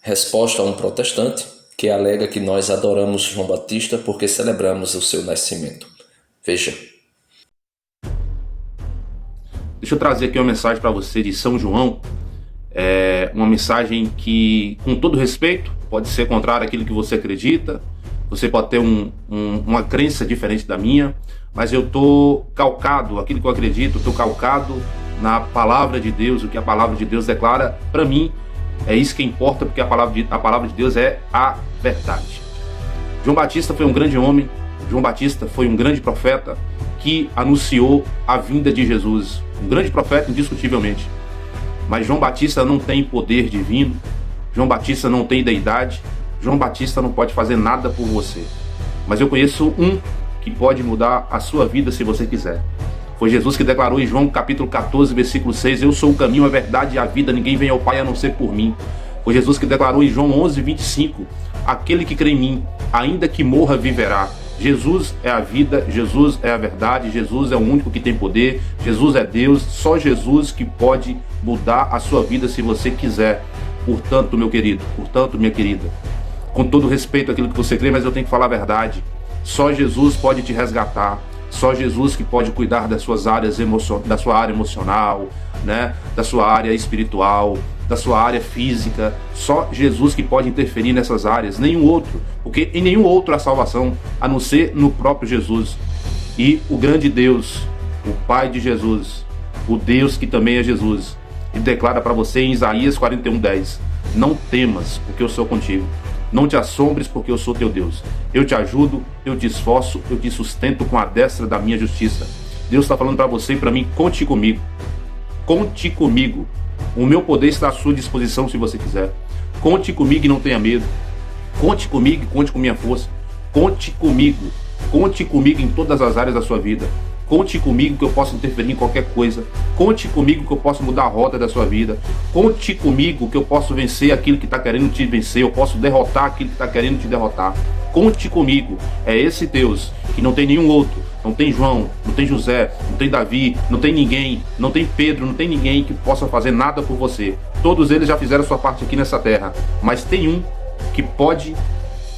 Resposta a um protestante que alega que nós adoramos João Batista porque celebramos o seu nascimento. Veja. Deixa eu trazer aqui uma mensagem para você de São João. Uma mensagem que, com todo respeito, pode ser contrária àquilo que você acredita. Você pode ter uma crença diferente da minha, mas eu estou calcado, aquilo que eu acredito, estou calcado na palavra de Deus. O que a palavra de Deus declara para mim é isso que importa, porque a palavra de Deus é a verdade. João Batista foi um grande homem, João Batista foi um grande profeta que anunciou a vinda de Jesus. Um grande profeta, indiscutivelmente. Mas João Batista não tem poder divino, João Batista não tem deidade, João Batista não pode fazer nada por você. Mas eu conheço um que pode mudar a sua vida se você quiser. Foi Jesus que declarou em João capítulo 14, versículo 6, eu sou o caminho, a verdade e a vida, ninguém vem ao Pai a não ser por mim. Foi Jesus que declarou em João 11, 25, aquele que crê em mim, ainda que morra, viverá. Jesus é a vida, Jesus é a verdade, Jesus é o único que tem poder, Jesus é Deus, só Jesus que pode mudar a sua vida se você quiser. Portanto, meu querido, portanto, minha querida, com todo respeito àquilo que você crê, mas eu tenho que falar a verdade. Só Jesus pode te resgatar, só Jesus que pode cuidar das suas áreas da sua área emocional, né? Da sua área espiritual, da sua área física. Só Jesus que pode interferir nessas áreas, nenhum outro, porque em nenhum outro há salvação a não ser no próprio Jesus. E o grande Deus, o Pai de Jesus, o Deus que também é Jesus, ele declara para você em Isaías 41:10, não temas, porque eu sou contigo. Não te assombres, porque eu sou teu Deus. Eu te ajudo, eu te esforço, eu te sustento com a destra da minha justiça. Deus está falando para você e para mim, conte comigo. Conte comigo. O meu poder está à sua disposição se você quiser. Conte comigo e não tenha medo. Conte comigo e conte com minha força. Conte comigo. Conte comigo em todas as áreas da sua vida. Conte comigo que eu posso interferir em qualquer coisa. Conte comigo que eu posso mudar a rota da sua vida. Conte comigo que eu posso vencer aquilo que está querendo te vencer. Eu posso derrotar aquilo que está querendo te derrotar. Conte comigo. É esse Deus que não tem nenhum outro. Não tem João, não tem José, não tem Davi, não tem ninguém, não tem Pedro, não tem ninguém que possa fazer nada por você. Todos eles já fizeram sua parte aqui nessa terra. Mas tem um que pode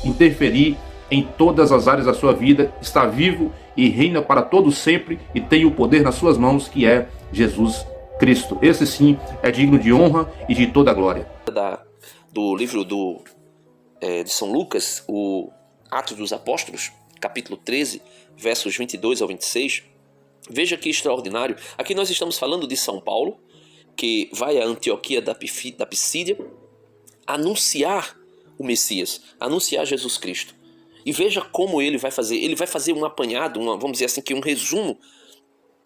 interferir em todas as áreas da sua vida, está vivo e reina para todo sempre e tem o poder nas suas mãos, que é Jesus Cristo. Esse sim é digno de honra e de toda a glória. Do livro de São Lucas, o Atos dos Apóstolos, capítulo 13, versos 22 ao 26, veja que extraordinário. Aqui nós estamos falando de São Paulo, que vai a Antioquia da Pisídia anunciar o Messias, anunciar Jesus Cristo. E veja como ele vai fazer um apanhado, vamos dizer assim, que um resumo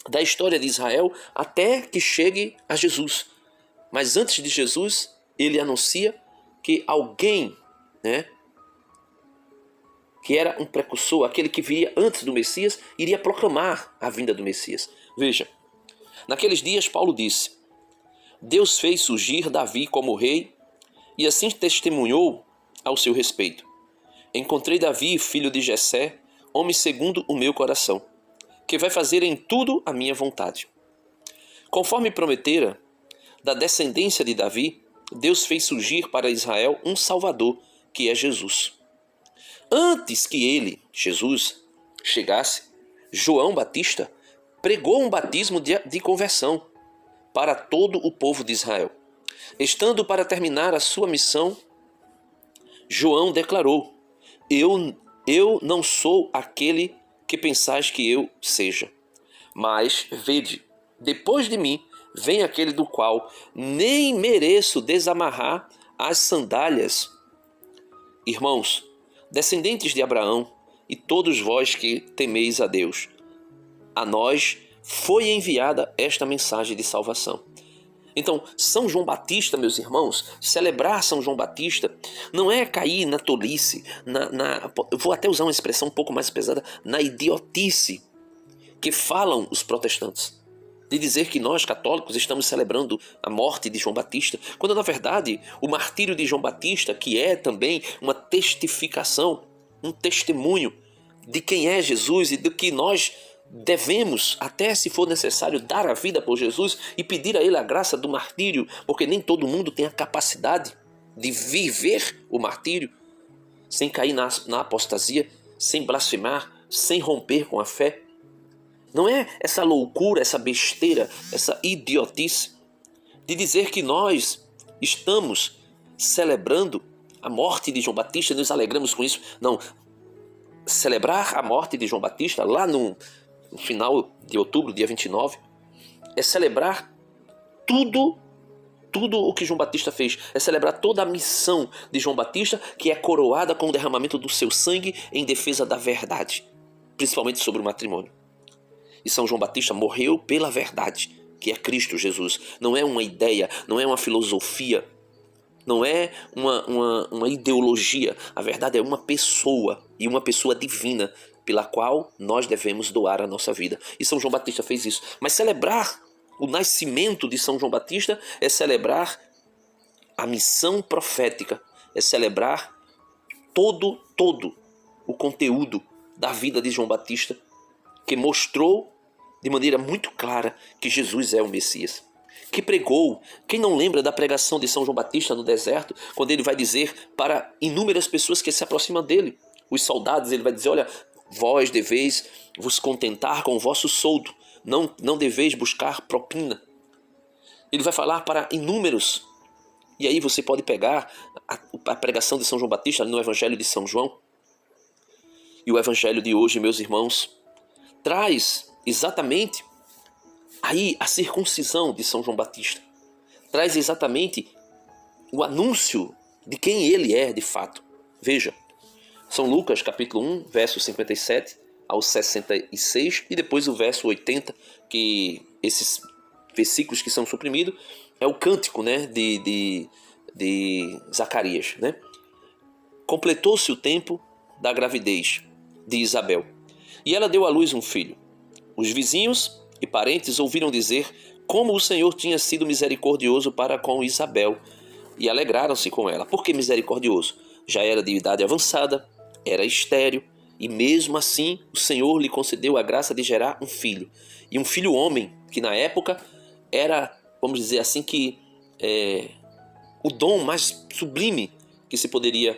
da história de Israel até que chegue a Jesus. Mas antes de Jesus, ele anuncia que alguém, né, que era um precursor, aquele que viria antes do Messias, iria proclamar a vinda do Messias. Veja, naqueles dias Paulo disse, Deus fez surgir Davi como rei e assim testemunhou ao seu respeito. Encontrei Davi, filho de Jessé, homem segundo o meu coração, que vai fazer em tudo a minha vontade. Conforme prometera, da descendência de Davi, Deus fez surgir para Israel um Salvador, que é Jesus. Antes que ele, Jesus, chegasse, João Batista pregou um batismo de conversão para todo o povo de Israel. Estando para terminar a sua missão, João declarou, Eu não sou aquele que pensais que eu seja, mas vede, depois de mim vem aquele do qual nem mereço desamarrar as sandálias. Irmãos, descendentes de Abraão, e todos vós que temeis a Deus, a nós foi enviada esta mensagem de salvação. Então, São João Batista, meus irmãos, celebrar São João Batista não é cair na tolice, eu vou até usar uma expressão um pouco mais pesada, na idiotice que falam os protestantes, de dizer que nós, católicos, estamos celebrando a morte de João Batista, quando na verdade o martírio de João Batista, que é também uma testificação, um testemunho de quem é Jesus e do que nós devemos, até se for necessário, dar a vida por Jesus e pedir a Ele a graça do martírio, porque nem todo mundo tem a capacidade de viver o martírio, sem cair na apostasia, sem blasfemar, sem romper com a fé. Não é essa loucura, essa besteira, essa idiotice de dizer que nós estamos celebrando a morte de João Batista, nos alegramos com isso. Não, celebrar a morte de João Batista lá no final de outubro, dia 29, é celebrar tudo o que João Batista fez. É celebrar toda a missão de João Batista, que é coroada com o derramamento do seu sangue em defesa da verdade, principalmente sobre o matrimônio. E São João Batista morreu pela verdade, que é Cristo Jesus. Não é uma ideia, não é uma filosofia, não é uma ideologia. A verdade é uma pessoa, e uma pessoa divina, pela qual nós devemos doar a nossa vida. E São João Batista fez isso. Mas celebrar o nascimento de São João Batista é celebrar a missão profética, é celebrar todo o conteúdo da vida de João Batista, que mostrou de maneira muito clara que Jesus é o Messias, que pregou. Quem não lembra da pregação de São João Batista no deserto, quando ele vai dizer para inúmeras pessoas que se aproximam dele, os soldados, ele vai dizer: olha, vós deveis vos contentar com o vosso soldo, não deveis buscar propina. Ele vai falar para inúmeros. E aí você pode pegar a pregação de São João Batista no Evangelho de São João. E o Evangelho de hoje, meus irmãos, traz exatamente aí a circuncisão de São João Batista. Traz exatamente o anúncio de quem ele é de fato. Veja, São Lucas capítulo 1, verso 57 ao 66, e depois o verso 80, que esses versículos que são suprimidos, é o cântico, né, de Zacarias, né? Completou-se o tempo da gravidez de Isabel, e ela deu à luz um filho. Os vizinhos e parentes ouviram dizer como o Senhor tinha sido misericordioso para com Isabel, e alegraram-se com ela. Por que misericordioso? Já era de idade avançada, era estéril, e mesmo assim o Senhor lhe concedeu a graça de gerar um filho. E um filho homem, que na época era, vamos dizer assim, que o dom mais sublime que se poderia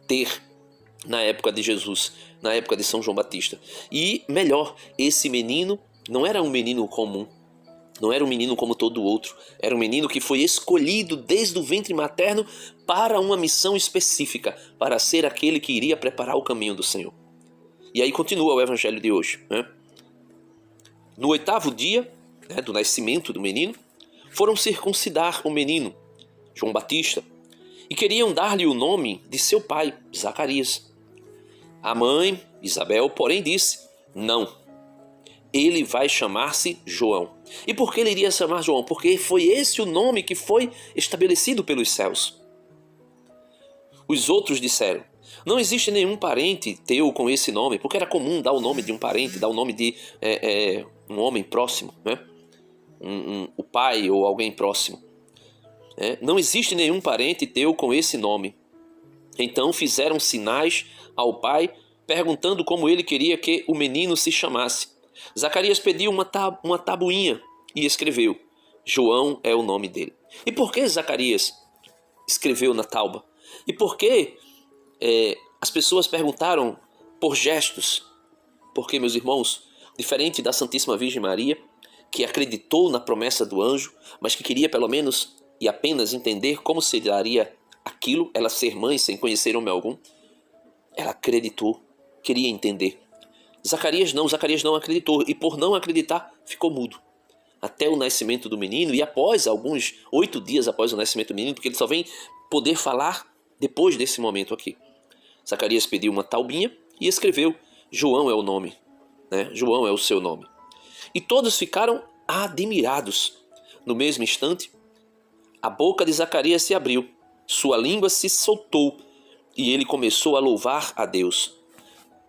ter na época de Jesus, na época de São João Batista. E melhor, esse menino não era um menino comum, não era um menino como todo outro, era um menino que foi escolhido desde o ventre materno para uma missão específica, para ser aquele que iria preparar o caminho do Senhor. E aí continua o Evangelho de hoje, né? No 8º dia, né, do nascimento do menino, foram circuncidar o menino, João Batista, e queriam dar-lhe o nome de seu pai, Zacarias. A mãe, Isabel, porém disse: não, ele vai chamar-se João. E por que ele iria chamar João? Porque foi esse o nome que foi estabelecido pelos céus. Os outros disseram: não existe nenhum parente teu com esse nome, porque era comum dar o nome de um parente, dar o nome de um homem próximo, né? O pai ou alguém próximo. Não existe nenhum parente teu com esse nome. Então fizeram sinais ao pai, perguntando como ele queria que o menino se chamasse. Zacarias pediu uma tabuinha e escreveu: João é o nome dele. E por que Zacarias escreveu na tauba? E por que as pessoas perguntaram por gestos? Porque, meus irmãos, diferente da Santíssima Virgem Maria, que acreditou na promessa do anjo, mas que queria pelo menos e apenas entender como se daria aquilo, ela ser mãe sem conhecer homem algum, ela acreditou, queria entender. Zacarias não acreditou, e por não acreditar ficou mudo até o nascimento do menino, e após alguns 8 dias após o nascimento do menino, porque ele só vem poder falar depois desse momento aqui. Zacarias pediu uma taubinha e escreveu: João é o nome, né? João é o seu nome. E todos ficaram admirados. No mesmo instante, a boca de Zacarias se abriu, sua língua se soltou e ele começou a louvar a Deus.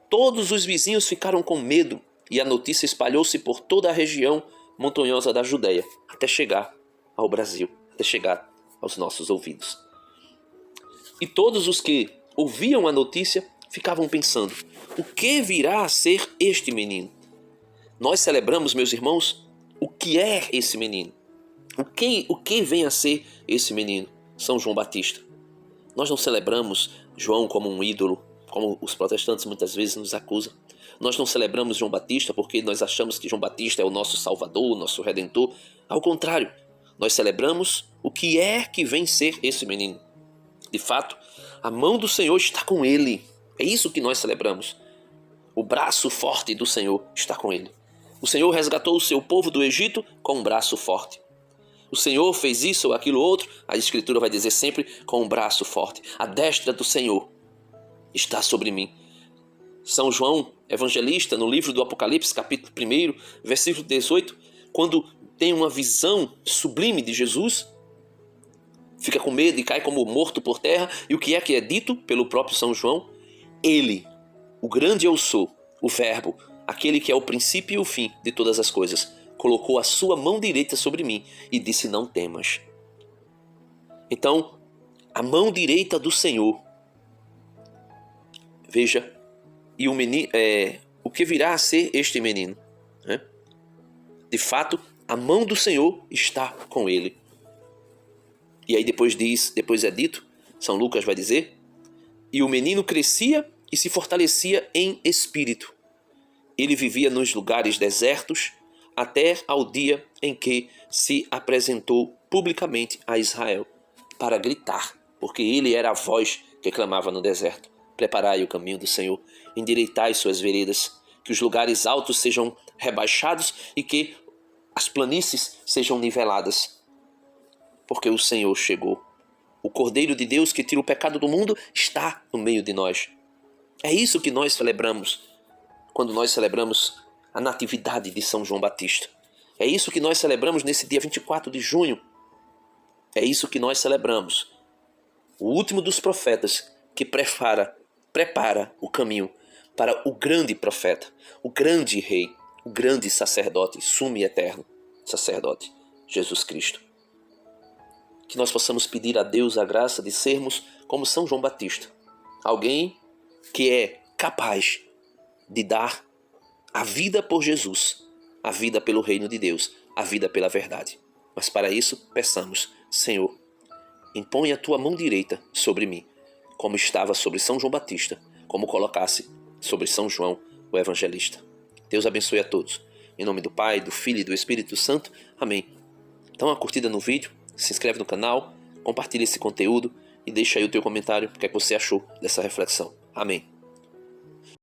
Todos os vizinhos ficaram com medo e a notícia espalhou-se por toda a região montanhosa da Judéia, até chegar ao Brasil, até chegar aos nossos ouvidos. E todos os que ouviam a notícia ficavam pensando: o que virá a ser este menino? Nós celebramos, meus irmãos, o que é esse menino? O que vem a ser esse menino? São João Batista. Nós não celebramos João como um ídolo, como os protestantes muitas vezes nos acusam. Nós não celebramos João Batista porque nós achamos que João Batista é o nosso Salvador, o nosso Redentor. Ao contrário, nós celebramos o que é que vem ser esse menino. De fato, a mão do Senhor está com ele. É isso que nós celebramos. O braço forte do Senhor está com ele. O Senhor resgatou o seu povo do Egito com um braço forte. O Senhor fez isso ou aquilo outro, a Escritura vai dizer sempre, com um braço forte. A destra do Senhor está sobre mim. São João, evangelista, no livro do Apocalipse, capítulo 1, versículo 18, quando tem uma visão sublime de Jesus, fica com medo e cai como morto por terra. E o que é dito pelo próprio São João? Ele, o grande eu sou, o Verbo, aquele que é o princípio e o fim de todas as coisas, colocou a sua mão direita sobre mim e disse: não temas. Então, a mão direita do Senhor, veja, e o menino, o que virá a ser este menino, né? De fato, a mão do Senhor está com ele. E aí depois é dito, São Lucas vai dizer, e o menino crescia e se fortalecia em espírito. Ele vivia nos lugares desertos até ao dia em que se apresentou publicamente a Israel para gritar, porque ele era a voz que clamava no deserto: preparai o caminho do Senhor, endireitai suas veredas, que os lugares altos sejam rebaixados e que as planícies sejam niveladas. Porque o Senhor chegou. O Cordeiro de Deus que tira o pecado do mundo está no meio de nós. É isso que nós celebramos quando nós celebramos a natividade de São João Batista. É isso que nós celebramos nesse dia 24 de junho. É isso que nós celebramos. O último dos profetas que prepara o caminho para o grande profeta, o grande rei, o grande sacerdote, sumo e eterno sacerdote, Jesus Cristo. Que nós possamos pedir a Deus a graça de sermos como São João Batista, alguém que é capaz de dar a vida por Jesus, a vida pelo reino de Deus, a vida pela verdade. Mas para isso, peçamos: Senhor, impõe a tua mão direita sobre mim, como estava sobre São João Batista, como colocasse sobre São João, o evangelista. Deus abençoe a todos. Em nome do Pai, do Filho e do Espírito Santo. Amém. Dá uma curtida no vídeo, se inscreve no canal, compartilha esse conteúdo e deixa aí o teu comentário, o que é que você achou dessa reflexão. Amém.